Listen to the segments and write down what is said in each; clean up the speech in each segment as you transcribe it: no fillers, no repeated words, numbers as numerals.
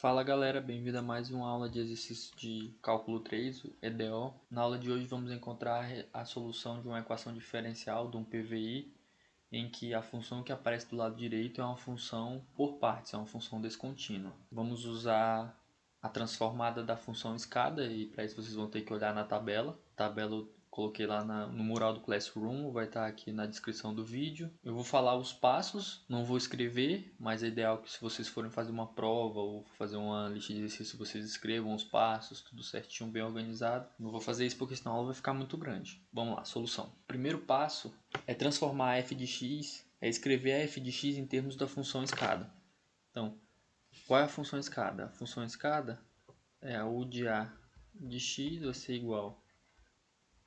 Fala galera, bem-vindo a mais uma aula de exercício de cálculo 3, o EDO. Na aula de hoje vamos encontrar a solução de uma equação diferencial de um PVI, em que a função que aparece do lado direito é uma função por partes, é uma função descontínua. Vamos usar a transformada da função escada e para isso vocês vão ter que olhar na tabela. A tabela eu coloquei lá no mural do Classroom, vai estar aqui na descrição do vídeo. Eu vou falar os passos, não vou escrever, mas é ideal que se vocês forem fazer uma prova ou fazer uma lista de exercícios, vocês escrevam os passos, tudo certinho, bem organizado. Não vou fazer isso porque senão a aula vai ficar muito grande. Vamos lá, solução. Primeiro passo é transformar f de x, é escrever a f de x em termos da função escada. Então, qual é a função escada? A função escada é a u de a de x vai ser igual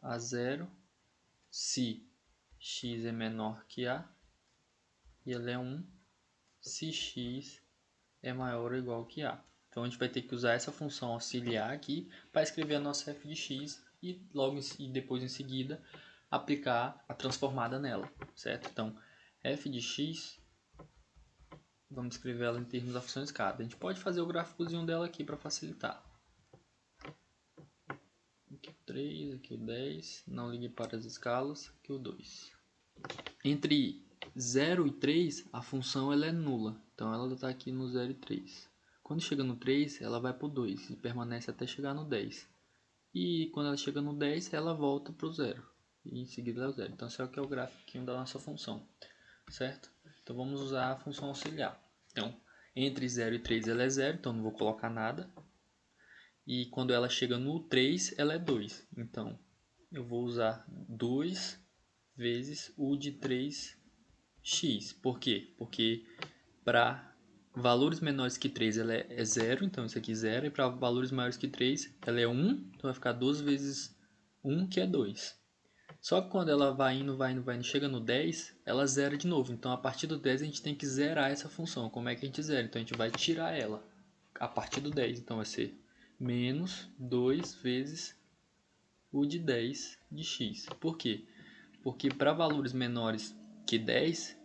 a zero se x é menor que a e ela é 1 se x é maior ou igual que a. Então a gente vai ter que usar essa função auxiliar aqui para escrever a nossa f de x e depois em seguida aplicar a transformada nela, certo? Então f de x, vamos escrever ela em termos da função escada. A gente pode fazer o gráficozinho dela aqui para facilitar. Aqui o 3, aqui o 10, não ligue para as escalas, aqui o 2. Entre 0 e 3, a função ela é nula, então ela está aqui no 0 e 3. Quando chega no 3, ela vai para o 2 e permanece até chegar no 10. E quando ela chega no 10, ela volta para o 0. E em seguida é o 0. Então esse aqui é o gráfico da nossa função, certo? Então vamos usar a função auxiliar. Então, entre 0 e 3 ela é 0, então não vou colocar nada. E quando ela chega no 3, ela é 2. Então, eu vou usar 2 vezes u de 3x. Por quê? Porque para valores menores que 3 ela é 0, então isso aqui é 0. E para valores maiores que 3 ela é 1, então vai ficar 2 vezes 1, que é 2. Só que quando ela vai indo, chega no 10, ela zera de novo. Então a partir do 10 a gente tem que zerar essa função. Como é que a gente zera? Então a gente vai tirar ela a partir do 10. Então vai ser menos 2 vezes u de 10 de x. Por quê? Porque para valores menores que 10,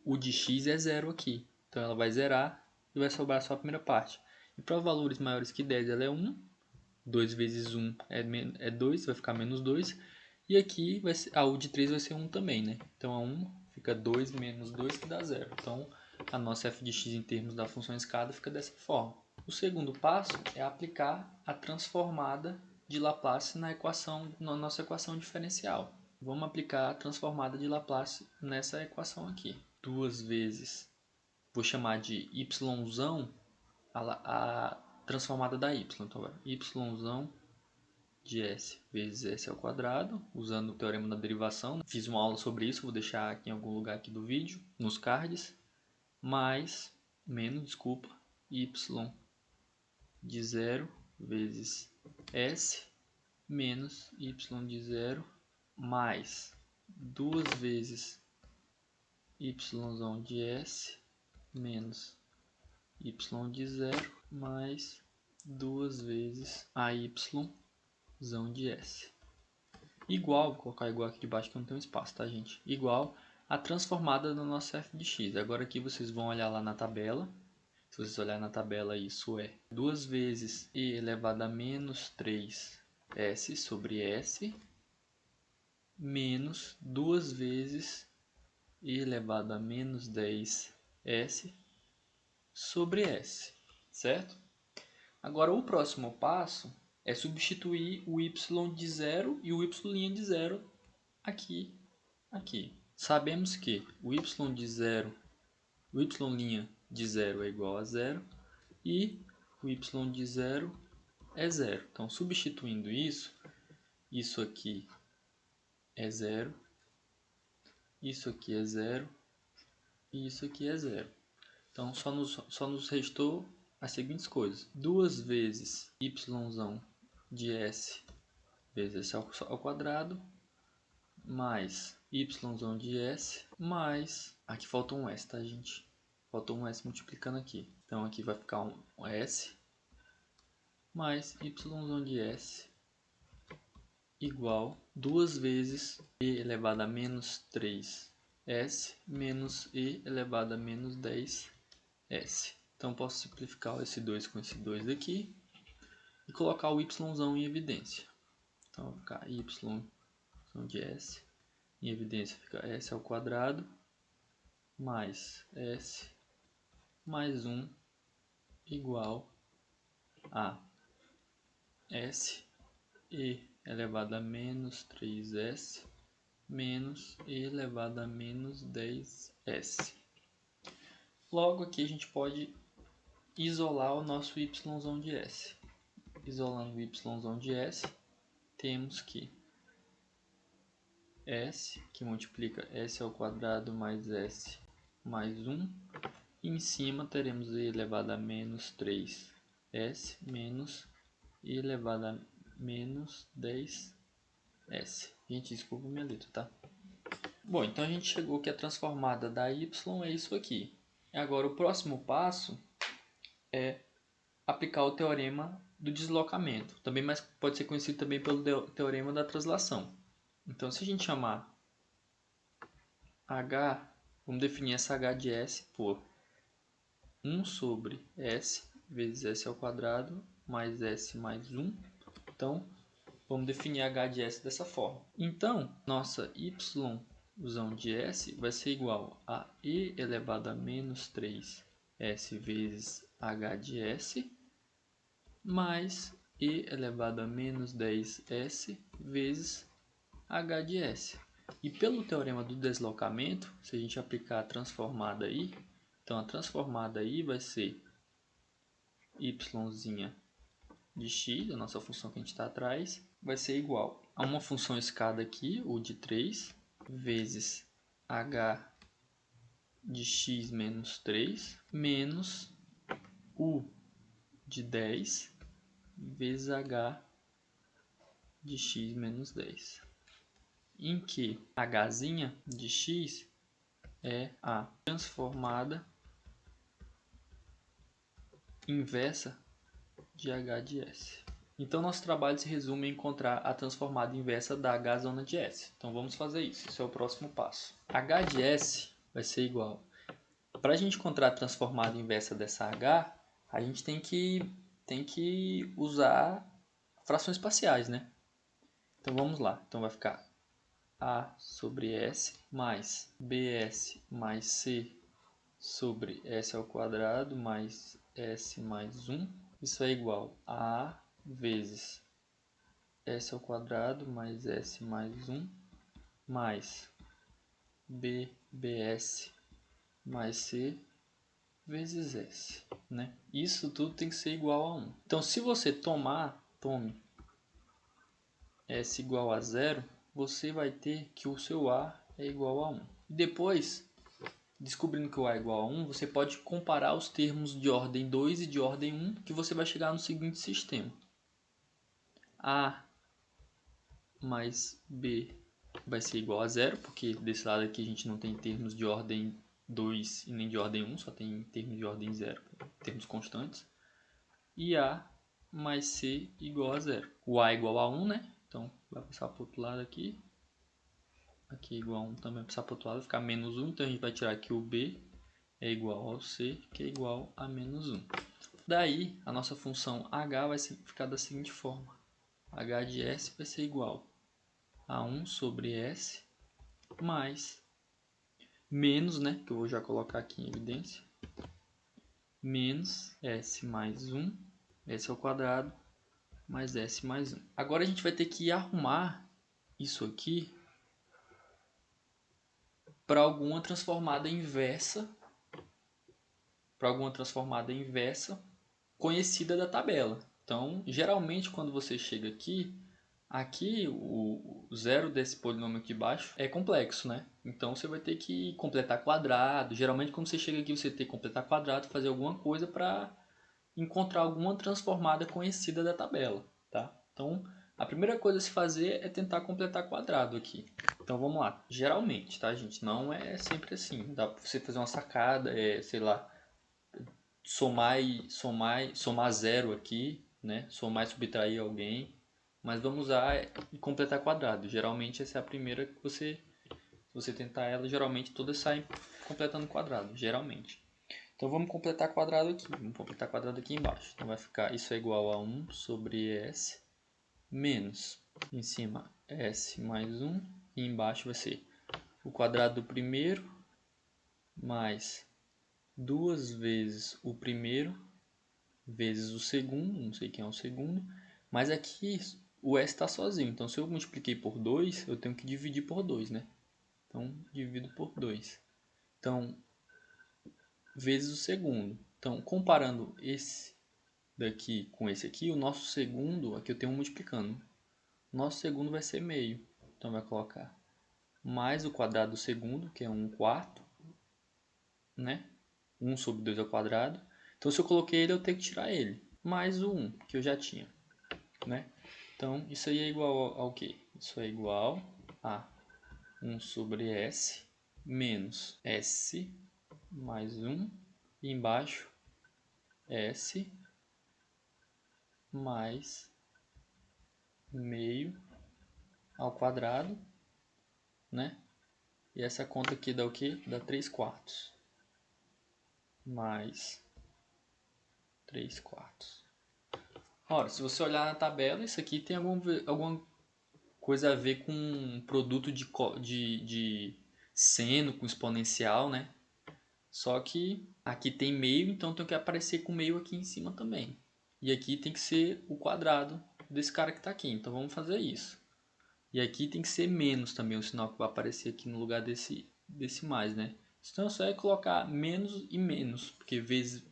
o de x é 0 aqui. Então ela vai zerar e vai sobrar só a primeira parte. E para valores maiores que 10 ela é 1. 2 vezes 1 é 2, vai ficar menos 2. E aqui vai ser, a u de 3 vai ser 1 também, né? Então a 1 fica 2 menos 2 que dá 0. Então a nossa f de x em termos da função escada fica dessa forma. O segundo passo é aplicar a transformada de Laplace na nossa equação diferencial. Vamos aplicar a transformada de Laplace nessa equação aqui. 2 vezes, vou chamar de yzão, a transformada da y. Então, yzão de s vezes s ao quadrado, usando o teorema da derivação. Fiz uma aula sobre isso, vou deixar aqui em algum lugar aqui do vídeo, nos cards. Y de 0 vezes s menos y de 0 mais 2 vezes yzão de s menos y de 0 mais 2 vezes ayzão de s. Igual, vou colocar igual aqui debaixo que não tem um espaço, tá gente? Igual a transformada da nossa f de x. Agora aqui vocês vão olhar lá na tabela. Se vocês olharem na tabela, isso é 2 vezes e elevado a menos 3s sobre s menos 2 vezes e elevado a menos 10s sobre s, certo? Agora o próximo passo é substituir o y de 0 e o y' de 0 aqui. Sabemos que o y de 0, o y' de 0 é igual a 0 e o y de 0 é 0. Então, substituindo isso aqui é 0, isso aqui é 0 e isso aqui é 0. Então, só nos restou as seguintes coisas. 2 vezes yzão de s vezes s ao quadrado, mais yzão de s, mais... Aqui falta um s, tá, gente? Faltou um s multiplicando aqui. Então, aqui vai ficar um s mais yzão de s igual 2 vezes e elevado a menos 3s menos e elevado a menos 10s. Então eu posso simplificar esse 2 com esse 2 aqui e colocar o yzão em evidência. Então vai ficar y de s, em evidência fica s ao quadrado mais s mais 1 igual a s e elevado a menos 3s menos e elevado a menos 10s. Logo aqui a gente pode isolar o nosso yzão de s. Isolando o yzão de s, temos que s, que multiplica s ao quadrado mais s mais 1, e em cima teremos e elevado a menos 3s menos e elevado a menos 10s. Gente, desculpa minha letra, tá? Bom, então a gente chegou que a transformada da y é isso aqui. Agora o próximo passo é aplicar o teorema do deslocamento, também pode ser conhecido também pelo teorema da translação. Então, se a gente chamar h, vamos definir essa h de s por 1 sobre s vezes s ao quadrado mais s mais 1. Então, vamos definir h de s dessa forma. Então, nossa yzão de s vai ser igual a e elevado a menos 3s vezes h de s mais e elevado a menos 10s vezes h de s. E pelo teorema do deslocamento, se a gente aplicar a transformada aí, então a transformada aí vai ser y de x, a nossa função que a gente está atrás, vai ser igual a uma função escada aqui, o de 3, vezes h de x menos 3, menos u de 10, vezes h de x menos 10. Em que h de x é a transformada inversa de h de s. Então, nosso trabalho se resume em encontrar a transformada inversa da h zona de s. Então, vamos fazer isso. Esse é o próximo passo. h de s vai ser igual. Para a gente encontrar a transformada inversa dessa h, a gente tem que usar frações parciais, né? Então, vamos lá. Então, vai ficar a sobre s mais bs mais c sobre s ao quadrado mais s mais 1. Isso é igual a A vezes s ao quadrado mais s mais 1 mais bbs mais c vezes s. Né? Isso tudo tem que ser igual a 1. Então, se você tome s igual a 0, você vai ter que o seu A é igual a 1. Depois, descobrindo que o A é igual a 1, você pode comparar os termos de ordem 2 e de ordem 1, que você vai chegar no seguinte sistema. A mais B vai ser igual a 0, porque desse lado aqui a gente não tem termos de ordem 2 e nem de ordem 1, só tem termos de ordem 0, termos constantes. E A mais C igual a 0. O A é igual a 1, né? Então, vai passar para o outro lado aqui. Aqui é igual a 1 também vai passar para o outro lado, vai ficar menos 1. Então, a gente vai tirar aqui o B é igual ao C, que é igual a menos 1. Daí, a nossa função H vai ficar da seguinte forma. H de S vai ser igual a 1 sobre S mais menos, né, que eu vou já colocar aqui em evidência, menos S mais 1, S ao quadrado, mais S mais 1. Agora a gente vai ter que arrumar isso aqui para alguma transformada inversa, conhecida da tabela. Então, geralmente quando você chega aqui o zero desse polinômio aqui embaixo é complexo, né? Então você vai ter que completar quadrado. Geralmente quando você chega aqui você tem que completar quadrado, fazer alguma coisa para encontrar alguma transformada conhecida da tabela, tá? Então a primeira coisa a se fazer é tentar completar quadrado aqui. Então vamos lá. Geralmente, tá, gente? Não é sempre assim. Dá para você fazer uma sacada, sei lá, somar zero aqui, né? Somar e subtrair alguém. Mas vamos usar e completar quadrado. Geralmente essa é a primeira que se você tentar ela, geralmente todas saem completando quadrado, geralmente. Então vamos completar quadrado aqui. Vamos completar quadrado aqui embaixo. Então vai ficar, isso é igual a 1 sobre S menos, em cima, S mais 1. E embaixo vai ser o quadrado do primeiro mais 2 vezes o primeiro vezes o segundo. Não sei quem é o segundo. Mas aqui o S está sozinho. Então se eu multipliquei por 2, eu tenho que dividir por 2, né? Então divido por 2. Então, vezes o segundo. Então, comparando esse daqui com esse aqui, o nosso segundo, aqui eu tenho um multiplicando. O nosso segundo vai ser meio. Então, vai colocar mais o quadrado do segundo, que é 1/4, né? 1 sobre 2 ao quadrado. Então, se eu coloquei ele, eu tenho que tirar ele. Mais o 1, que eu já tinha, né? Então, isso aí é igual ao quê? Isso é igual a 1 sobre S menos S mais 1. E embaixo, S mais meio ao quadrado, né? E essa conta aqui dá o quê? Dá 3/4. Mais 3/4. Ora, se você olhar na tabela, isso aqui tem alguma coisa a ver com um produto de seno com exponencial, né? Só que aqui tem meio, então tem que aparecer com meio aqui em cima também. E aqui tem que ser o quadrado desse cara que está aqui. Então vamos fazer isso. E aqui tem que ser menos também, o sinal que vai aparecer aqui no lugar desse mais, né? Então só é colocar menos e menos, porque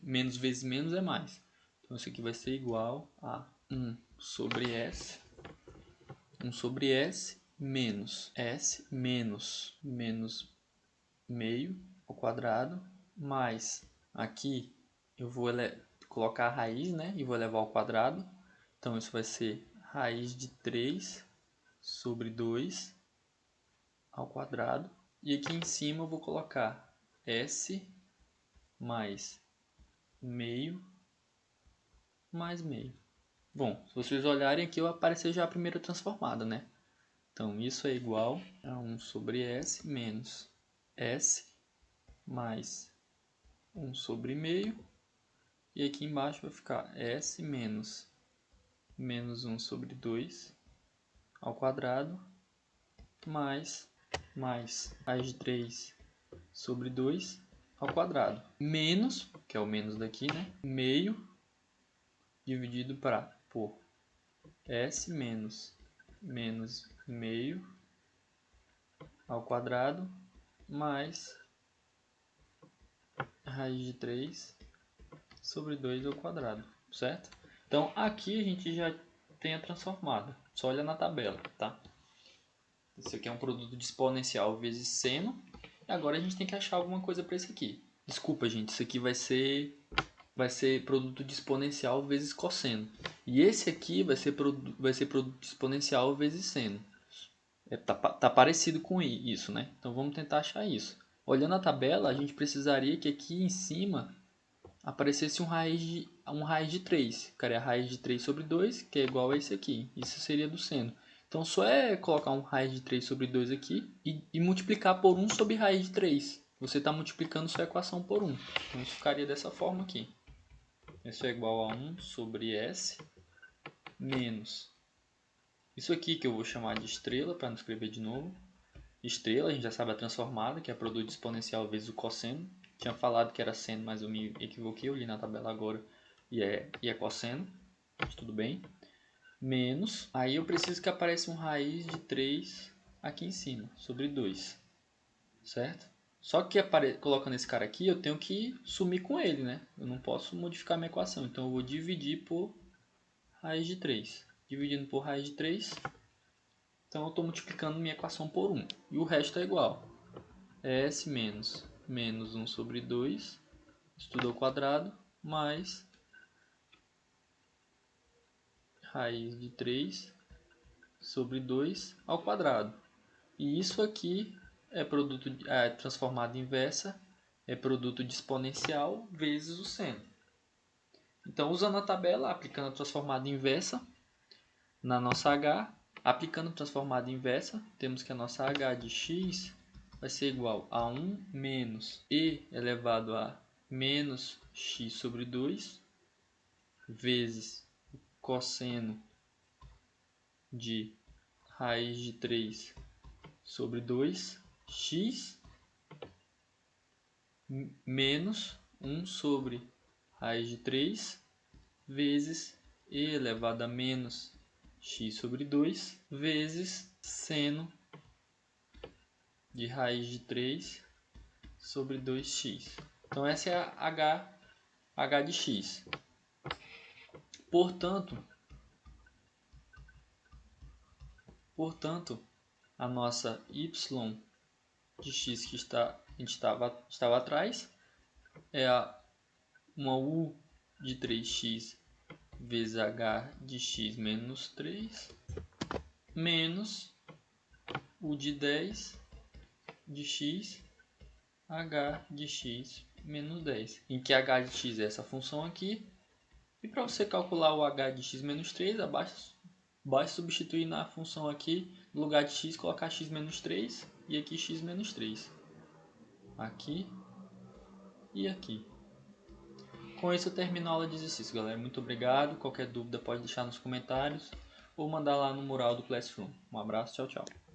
menos vezes menos é mais. Então isso aqui vai ser igual a 1 sobre S. 1 sobre S menos S menos meio ao quadrado, mais aqui eu vou colocar a raiz, né? E vou elevar ao quadrado. Então isso vai ser raiz de 3 sobre 2 ao quadrado. E aqui em cima eu vou colocar S mais meio mais meio. Bom, se vocês olharem aqui, vai aparecer já a primeira transformada, né? Então, isso é igual a 1 sobre S menos S mais 1 sobre meio. E aqui embaixo vai ficar S menos 1 sobre 2 ao quadrado mais raiz de 3 sobre 2 ao quadrado. Menos, que é o menos daqui, né? Meio dividido por S menos meio ao quadrado mais raiz de 3 sobre 2 ao quadrado, certo? Então aqui a gente já tem a transformada. Só olha na tabela, tá? Isso aqui é um produto de exponencial vezes seno. E agora a gente tem que achar alguma coisa para isso aqui. Desculpa, gente, isso aqui vai ser produto de exponencial vezes cosseno. E esse aqui vai ser produto de exponencial vezes seno. Tá parecido com isso, né? Então vamos tentar achar isso. Olhando a tabela, a gente precisaria que aqui em cima aparecesse um raiz de 3. Que é a raiz de 3 sobre 2, que é igual a esse aqui. Isso seria do seno. Então só é colocar um raiz de 3 sobre 2 aqui e multiplicar por 1 sobre raiz de 3. Você está multiplicando sua equação por 1. Então isso ficaria dessa forma aqui. Isso é igual a 1 sobre S menos isso aqui que eu vou chamar de estrela, para não escrever de novo. Estrela, a gente já sabe a transformada, que é produto exponencial vezes o cosseno. Tinha falado que era seno, mas eu me equivoquei, eu li na tabela agora e é cosseno. Mas tudo bem. Menos, aí eu preciso que apareça um raiz de 3 aqui em cima, sobre 2. Certo? Só que colocando esse cara aqui, eu tenho que sumir com ele, né? Eu não posso modificar minha equação, então eu vou dividir por raiz de 3. Dividindo por raiz de 3, então eu estou multiplicando minha equação por 1. E o resto é igual. É S menos 1 sobre 2, isso tudo ao quadrado, mais raiz de 3 sobre 2 ao quadrado. E isso aqui é transformada inversa, é produto de exponencial vezes o seno. Então, usando a tabela, aplicando a transformada inversa na nossa h, aplicando a transformada inversa, temos que a nossa h de x vai ser igual a 1 menos e elevado a menos x sobre 2 vezes cosseno de raiz de 3 sobre 2x menos 1 sobre raiz de 3 vezes e elevado a menos x sobre 2 vezes seno de raiz de 3 sobre 2x. Então essa é a h de x. Portanto, a nossa y de x que a gente estava atrás é uma u de 3x vezes h de x menos 3 menos u de 10 de x h de x menos 10, em que h de x é essa função aqui. E para você calcular o h de x menos 3, basta substituir na função aqui, no lugar de x, colocar x menos 3 e aqui x menos 3. Aqui e aqui. Com isso eu termino a aula de exercício, galera. Muito obrigado. Qualquer dúvida pode deixar nos comentários ou mandar lá no mural do Classroom. Um abraço, tchau, tchau.